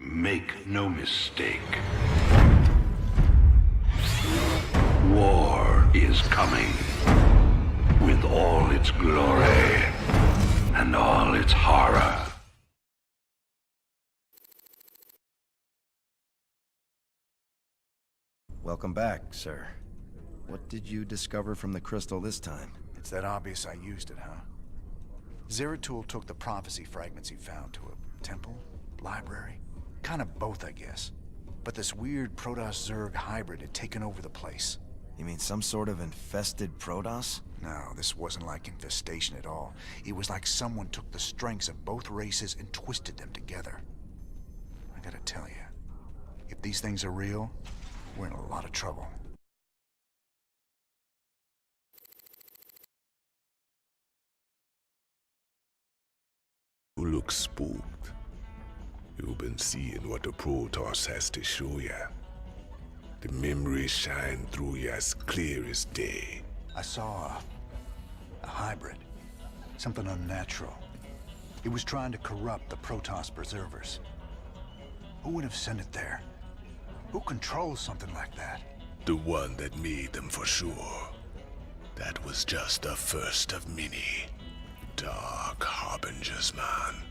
Make no mistake. War is coming. With all its glory and all its horror. Welcome back, sir. What did you discover from the crystal this time? It's that obvious I used it, huh? Zeratul took the prophecy fragments he found to a temple, library, kind of both, I guess. But this weird Protoss-Zerg hybrid had taken over the place. You mean some sort of infested Protoss? No, this wasn't like infestation at all. It was like someone took the strengths of both races and twisted them together. I gotta tell you, if these things are real, we're in a lot of trouble. You look spooked. You've been seeing what the Protoss has to show ya. The memories shine through you as clear as day. I saw a hybrid. Something unnatural. It was trying to corrupt the Protoss preservers. Who would have sent it there? Who controls something like that? The one that made them for sure. That was just the first of many. Dark harbingers, man.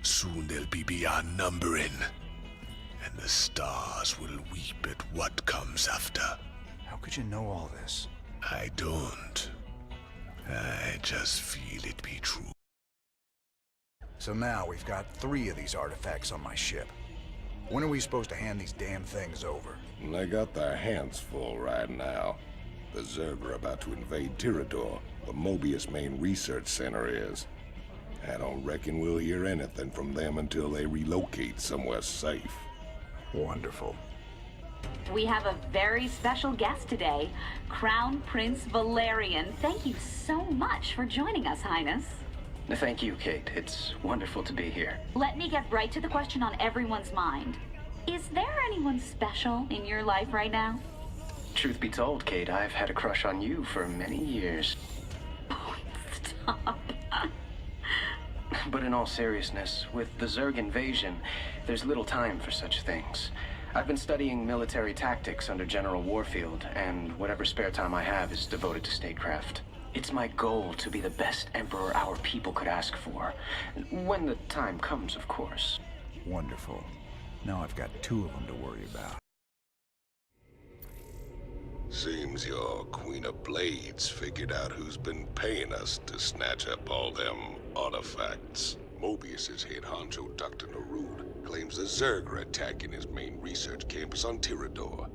Soon they'll be beyond numbering. And the stars will weep at what comes after. How could you know all this? I don't. I just feel it be true. So now we've got 3 of these artifacts on my ship. When are we supposed to hand these damn things over? They got their hands full right now. The Zerg are about to invade Tirador. The Moebius main research center is. I don't reckon we'll hear anything from them until they relocate somewhere safe. Wonderful. We have a very special guest today, Crown Prince Valerian. Thank you so much for joining us, Highness. Thank you, Kate. It's wonderful to be here. Let me get right to the question on everyone's mind. Is there anyone special in your life right now? Truth be told, Kate, I've had a crush on you for many years. Oh, stop. But in all seriousness, with the Zerg invasion, there's little time for such things. I've been studying military tactics under General Warfield, and whatever spare time I have is devoted to statecraft. It's my goal to be the best emperor our people could ask for. When the time comes, of course. Wonderful. Now I've got 2 of them to worry about. Seems your Queen of Blades figured out who's been paying us to snatch up all them artifacts. Moebius's head honcho, Dr. Narud, claims the Zerg are attacking his main research campus on Tirador.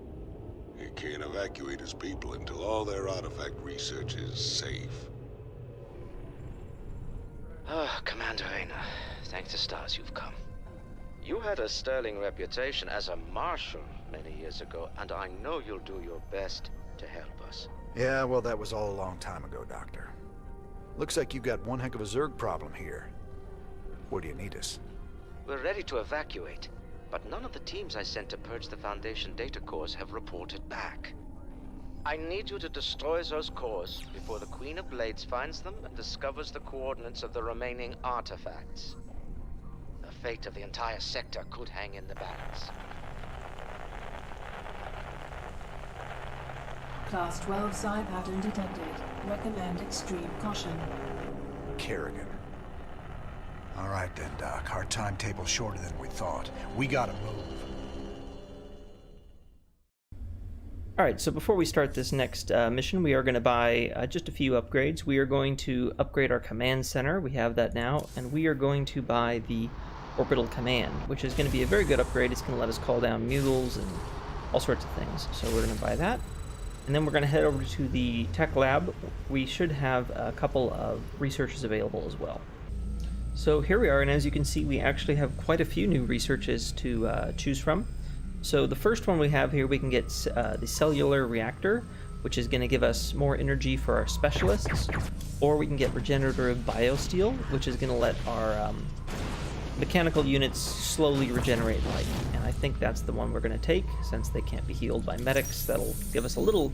He can't evacuate his people until all their artifact research is safe. Commander Raynor, thank the stars you've come. You had a sterling reputation as a marshal many years ago, and I know you'll do your best to help us. Yeah, well, that was all a long time ago, Doctor. Looks like you got one heck of a Zerg problem here. Where do you need us? We're ready to evacuate, but none of the teams I sent to purge the Foundation data cores have reported back. I need you to destroy those cores before the Queen of Blades finds them and discovers the coordinates of the remaining artifacts. The fate of the entire sector could hang in the balance. Class 12 psi pattern detected. Recommend extreme caution. Kerrigan. All right then, Doc. Our timetable's shorter than we thought. We gotta move. Alright, so before we start this next mission, we are going to buy just a few upgrades. We are going to upgrade our command center. We have that now. And we are going to buy the orbital command, which is going to be a very good upgrade. It's going to let us call down mules and all sorts of things. So we're going to buy that. And then we're going to head over to the tech lab. We should have a couple of researches available as well. So here we are, and as you can see, we actually have quite a few new researches to choose from. So the first one we have here, we can get the cellular reactor, which is going to give us more energy for our specialists, or we can get regenerative biosteel, which is going to let our mechanical units slowly regenerate life. And I think that's the one we're going to take, since they can't be healed by medics. That'll give us a little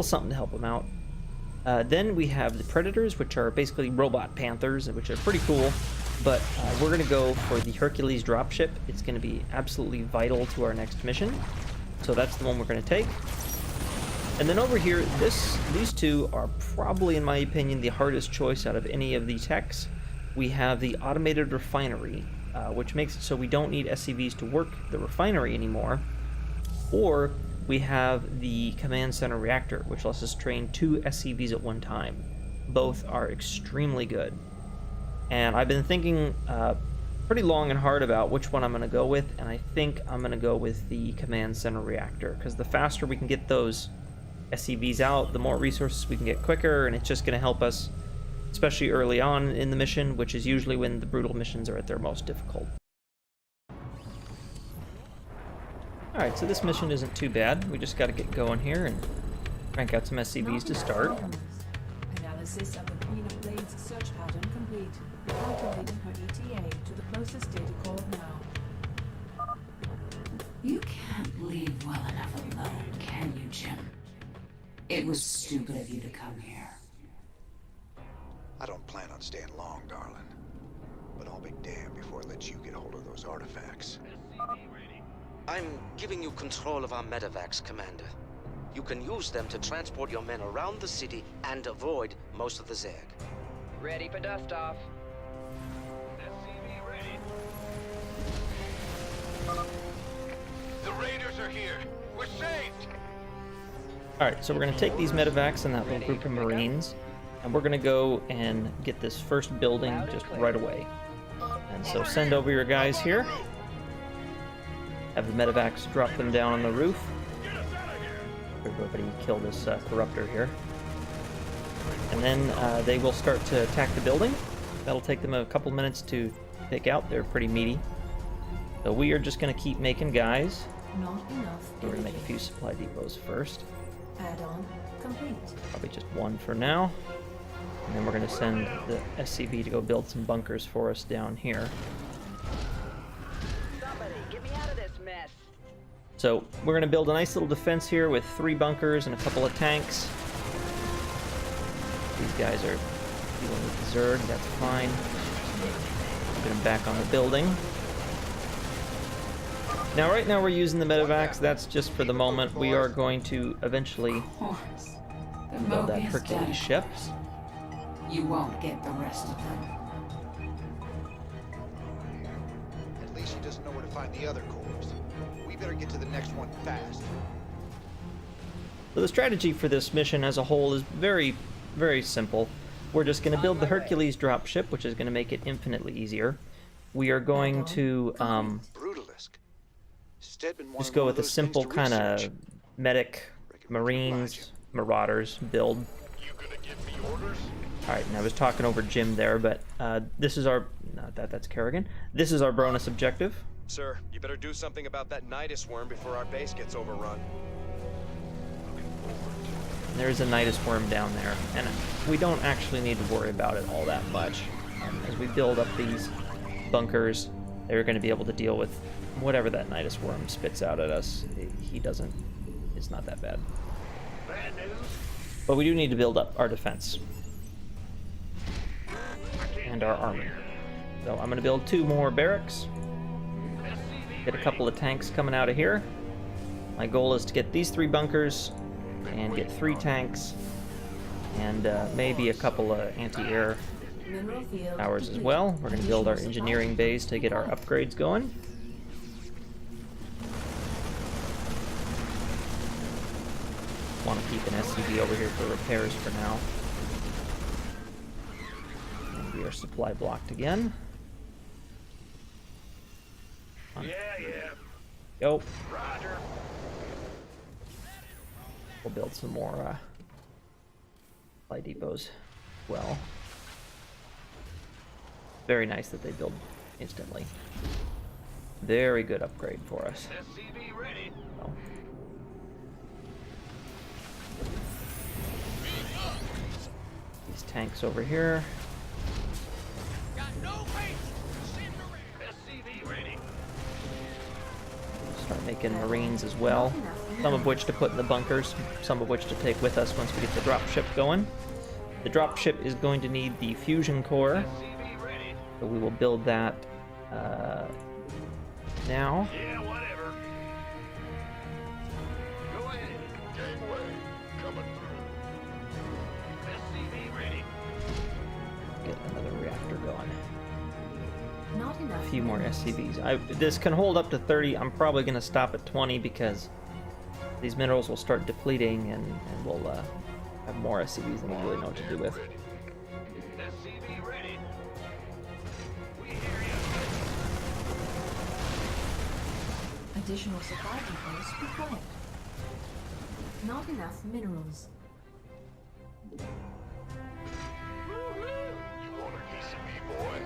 something to help them out. Then we have the Predators, which are basically robot panthers, which are pretty cool. But we're going to go for the Hercules dropship. It's going to be absolutely vital to our next mission. So that's the one we're going to take. And then over here, these two are probably, in my opinion, the hardest choice out of any of the techs. We have the automated refinery, which makes it so we don't need SCVs to work the refinery anymore. Or we have the command center reactor, which lets us train 2 SCVs at one time. Both are extremely good. And I've been thinking pretty long and hard about which one I'm going to go with, and I think I'm going to go with the command center reactor, because the faster we can get those SCVs out, the more resources we can get quicker, and it's just going to help us, especially early on in the mission, which is usually when the brutal missions are at their most difficult. Alright, so this mission isn't too bad. We just got to get going here and crank out some SCVs to start. Analysis of the Queen of Blades search pattern complete. Calculating her ETA to the closest data core now. You can't leave well enough alone, can you, Jim? It was stupid of you to come here. I don't plan on staying long, darling. But I'll be damned before I let you get hold of those artifacts. I'm giving you control of our medevacs, Commander. You can use them to transport your men around the city and avoid most of the Zerg. Ready for dust-off. SCV ready. The Raiders are here. We're saved. Alright, so we're going to take these medevacs and that little group of Marines, and we're going to go and get this first building just right away. And so send over your guys here. Have the medevacs drop them down on the roof. Everybody kill this corruptor here. And then they will start to attack the building. That'll take them a couple minutes to take out. They're pretty meaty. So we are just going to keep making guys. Not enough. We're going to make a few supply depots first. Add-on complete. Probably just one for now. And then we're going to send the SCV to go build some bunkers for us down here. Somebody, get me out of this mess. So we're going to build a nice little defense here with 3 bunkers and a couple of tanks. These guys are dealing with the Zerg, that's fine. Get them back on the building. Now, right now we're using the medevacs. That's just for the moment. We are going to eventually build that Hercules ship. You won't get the rest of them. At least she doesn't know where to find the other cores. We better get to the next one fast. So the strategy for this mission as a whole is very, very simple. We're just going to build the Hercules dropship, which is going to make it infinitely easier. We are going to just go with a simple kind of medic, Marines, Marauders build. Alright, and I was talking over Jim there, but this is our... Not that, that's Kerrigan. This is our bonus objective. Sir, you better do something about that Nidus worm before our base gets overrun. There's a Nidus worm down there, and we don't actually need to worry about it all that much. As we build up these bunkers, they're going to be able to deal with whatever that Nidus worm spits out at us. He doesn't... It's not that bad. But we do need to build up our defense. And our army. So I'm going to build 2 more barracks. Get a couple of tanks coming out of here. My goal is to get these 3 bunkers and get 3 tanks and maybe a couple of anti-air towers as well. We're going to build our engineering bays to get our upgrades going. Want to keep an SCV over here for repairs for now. And we are supply blocked again. Yeah. Go. Roger. We'll build some more supply depots as well. Very nice that they build instantly. Very good upgrade for us. SCV ready. So. These tanks over here. SCV ready. Start making Marines as well. Some of which to put in the bunkers, some of which to take with us once we get the dropship going. The dropship is going to need the fusion core, So we will build that now. Yeah, whatever. Go ahead. Gangway coming through. SCV ready. Get another reactor going. Not enough. A few more SCVs. This can hold up to 30. I'm probably going to stop at 20 because these minerals will start depleting and we'll have more SCVs than we really know what to do with. SCV ready. We hear you. Additional supply depots required. Not enough minerals. You want a piece of me, boy?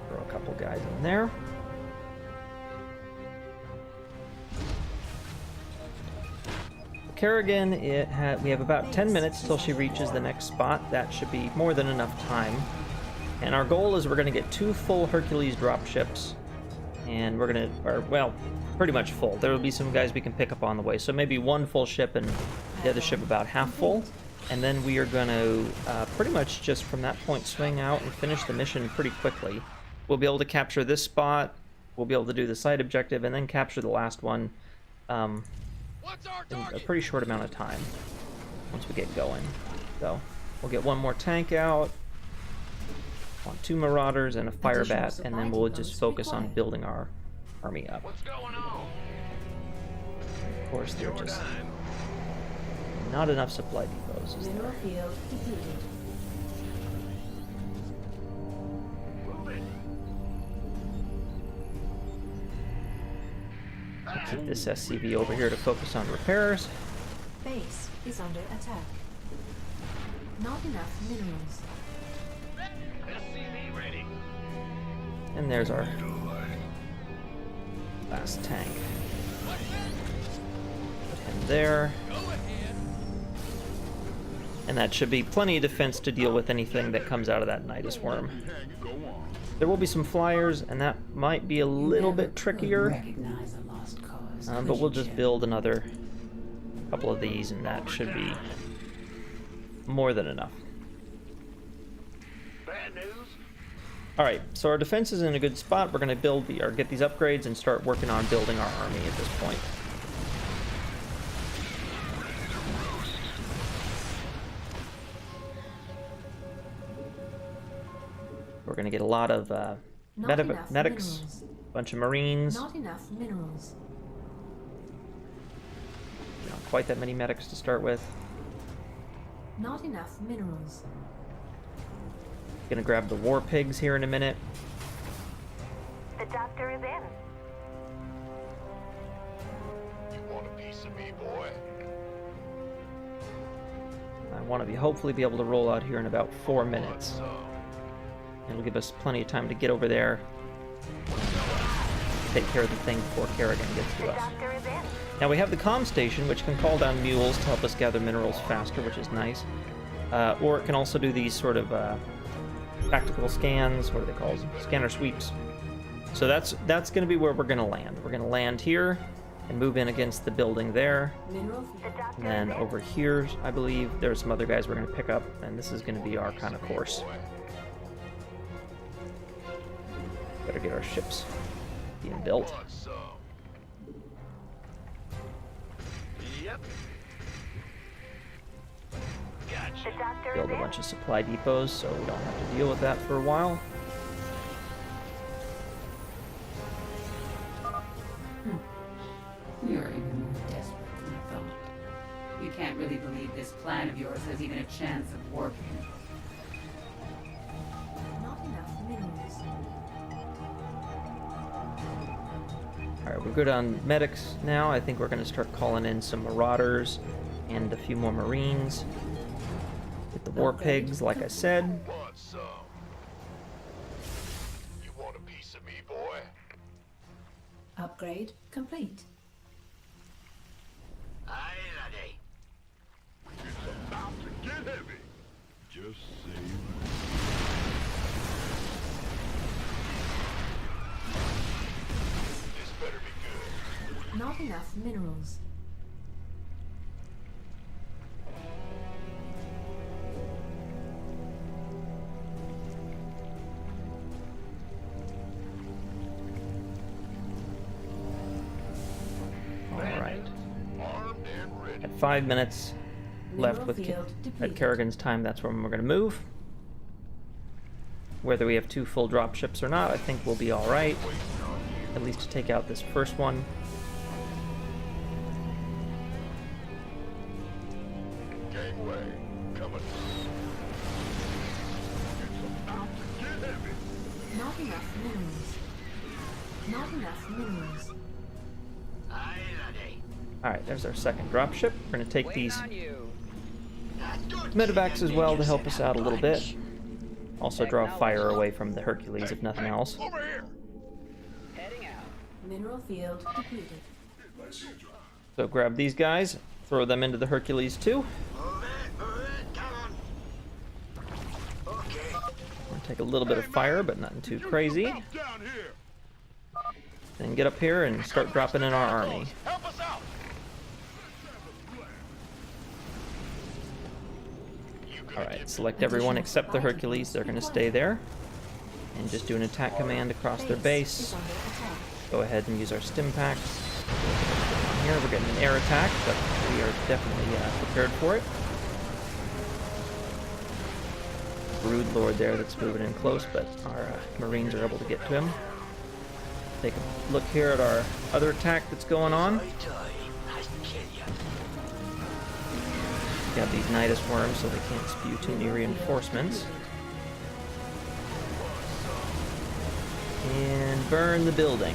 Throw a couple guys in there. Kerrigan, we have about 10 minutes till she reaches the next spot. That should be more than enough time. And our goal is we're going to get 2 full Hercules dropships. And we're going to, well, pretty much full. There will be some guys we can pick up on the way. So maybe 1 full ship and the other ship about half full. And then we are going to pretty much just from that point swing out and finish the mission pretty quickly. We'll be able to capture this spot. We'll be able to do the side objective and then capture the last one. In a pretty short amount of time once we get going. So we'll get 1 more tank out, 2 marauders and a fire bat, and then we'll just focus on building our army up. What's going on? Of course, they're just not enough supply depots. Is Mineral there? field depleted. Keep this SCV over here to focus on repairs. Base is under attack. Not enough minerals. SCV ready. And there's our last tank. Put him there. And that should be plenty of defense to deal with anything that comes out of that Nidus worm. There will be some flyers, and that might be a little bit trickier. But we'll just build another couple of these, and that should be more than enough. Bad news? Alright, so our defense is in a good spot. We're going to get these upgrades and start working on building our army at this point. We're going to get a lot of medics, a bunch of marines. Not enough minerals. Not quite that many medics to start with. Not enough minerals. Gonna grab the war pigs here in a minute. The doctor is in. You want a piece of me, boy? I want to hopefully be able to roll out here in about 4 minutes. It'll give us plenty of time to get over there, take care of the thing before Kerrigan gets to us. Now we have the comm station, which can call down mules to help us gather minerals faster, which is nice. Or it can also do these sort of tactical scans. What are they called? Scanner sweeps. So that's going to be where we're going to land. We're going to land here and move in against the building there. And then over here, I believe, there's some other guys we're going to pick up, and this is going to be our kind of course. Better get our ships being built. Yep. Build a bunch of supply depots so we don't have to deal with that for a while. You're even more desperate than I thought. You can't really believe this plan of yours has even a chance of working. Not enough minerals. Alright, we're good on medics now. I think we're going to start calling in some marauders and a few more marines. Get the war pigs, like I said. You want a piece of me, boy? Upgrade complete. Aye, laddie. It's about to get heavy. Just say this better be good. Not enough minerals. At 5 minutes left with at Kerrigan's time, that's when we're going to move. Whether we have 2 full drop ships or not, I think we'll be all right. At least to take out this first one. Gangway, coming. Not enough minerals. Not enough minerals. Alright, there's our second dropship. We're going to take these medevacs as well to help us out a little bit. Also draw fire away from the Hercules, if nothing else. Mineral field depleted. So grab these guys, throw them into the Hercules too. We'll take a little bit of fire, but nothing too crazy. Then get up here and start dropping in our army. Alright, select everyone except the Hercules. They're going to stay there. And just do an attack command across their base. Go ahead and use our stim packs. Here we're getting an air attack, but we are definitely prepared for it. Brood Lord there that's moving in close, but our Marines are able to get to him. Take a look here at our other attack that's going on. Got these Nidus worms so they can't spew too many reinforcements. And burn the building.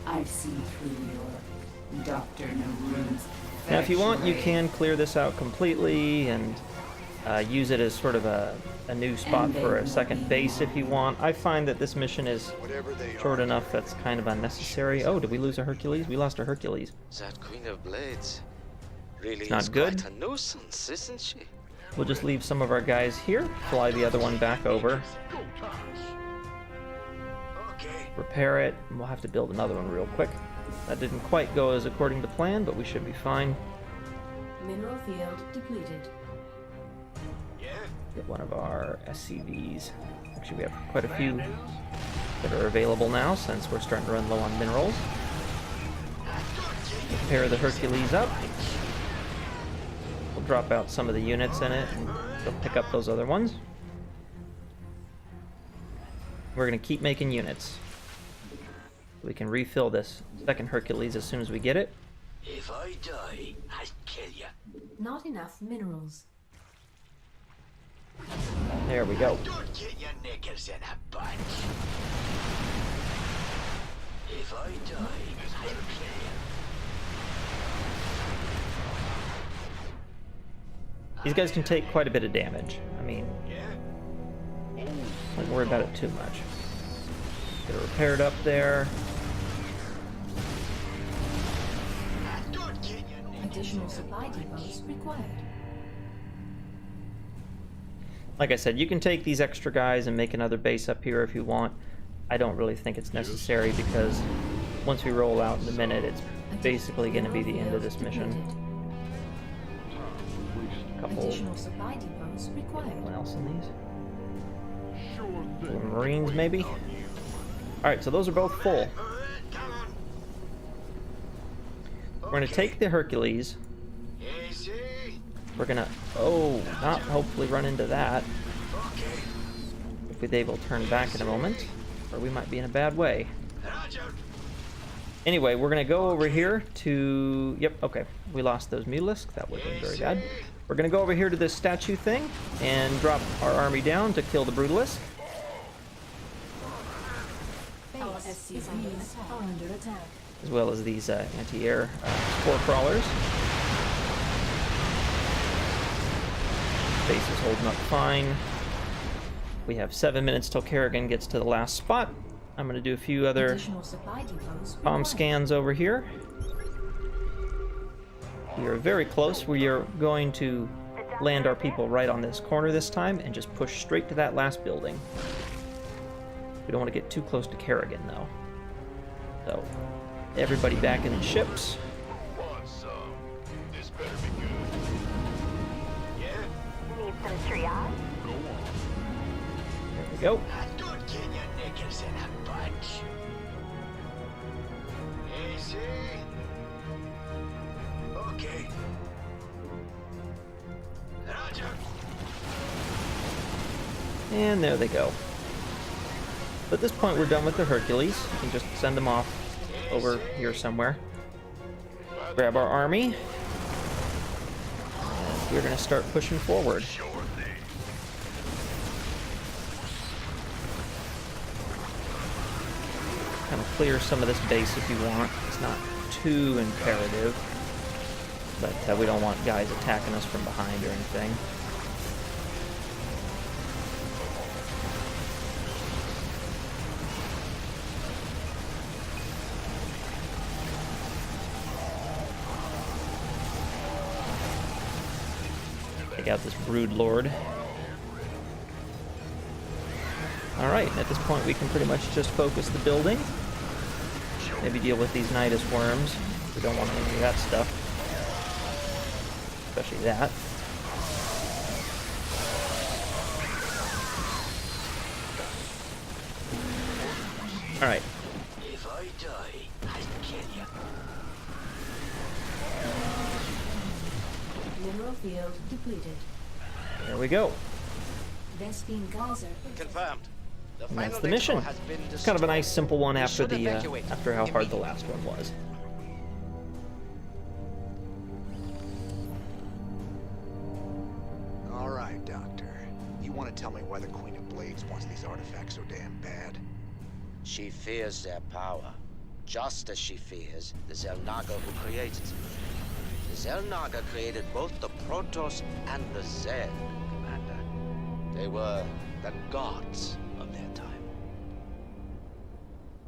I've seen through your Dr. Naru's. Now if you want, you can clear this out completely and use it as sort of a new spot for a second base if you want. I find that this mission is short enough that's kind of unnecessary. Oh, did we lose a Hercules? We lost a Hercules. That Queen of Blades really Not is good. quite a nuisance, isn't she? We'll just leave some of our guys here, fly the other one back over, repair it, and we'll have to build another one real quick. That didn't quite go as according to plan, but we should be fine. Mineral field depleted. Get one of our SCVs. Actually, we have quite a few that are available now since we're starting to run low on minerals. Pair the Hercules up. We'll drop out some of the units in it and they'll pick up those other ones. We're going to keep making units. We can refill this second Hercules as soon as we get it. If I die, I'll kill you. Not enough minerals. There we go. Don't get your knickers in a bunch. If I die, I'll kill you. These guys can take quite a bit of damage. I mean, don't worry about it too much. Get it repaired up there. Additional supply depots required. Like I said, you can take these extra guys and make another base up here if you want. I don't really think it's necessary because once we roll out in a minute, it's basically going to be the end of this mission. A couple. Additional supply depots required. Anyone else in these? Little Marines, maybe? Alright, so those are both full. We're going to take the Hercules. We're going to, not hopefully run into that. If they will turn back in a moment, or we might be in a bad way. Anyway, we're going to go over here to, okay, we lost those Mutalisks. That would have been very bad. We're going to go over here to this statue thing and drop our army down to kill the Brutalisk. Our SCVs are under attack. As well as these anti-air spore crawlers. Base is holding up fine. We have 7 minutes till Kerrigan gets to the last spot. I'm going to do a few other bomb scans over here. We are very close. We are going to land our people right on this corner this time and just push straight to that last building. We don't want to get too close to Kerrigan, though. So, everybody back in the ships. This better be good. Yeah? Need some triage? There we go. Don't get your knickers in a bunch. And there they go. But at this point, we're done with the Hercules. We can just send them off over here somewhere. Grab our army. And we're going to start pushing forward. Kind of clear some of this base if you want. It's not too imperative. But we don't want guys attacking us from behind or anything. Take out this Brood Lord. Alright, at this point we can pretty much just focus the building. Maybe deal with these Nidus worms. We don't want any of that stuff. Especially that. Alright. If I die, I kill you. Mineral field depleted. There we go. Vespine geyser. Confirmed. And that's the mission. It's kind of a nice, simple one after the after how hard the last one was. All right, Doctor. You want to tell me why the Queen of Blades wants these artifacts so damn bad? She fears their power, just as she fears the Xel'Naga who created them. The Xel'Naga created both the Protoss and the Zerg, Commander. They were the gods of their time.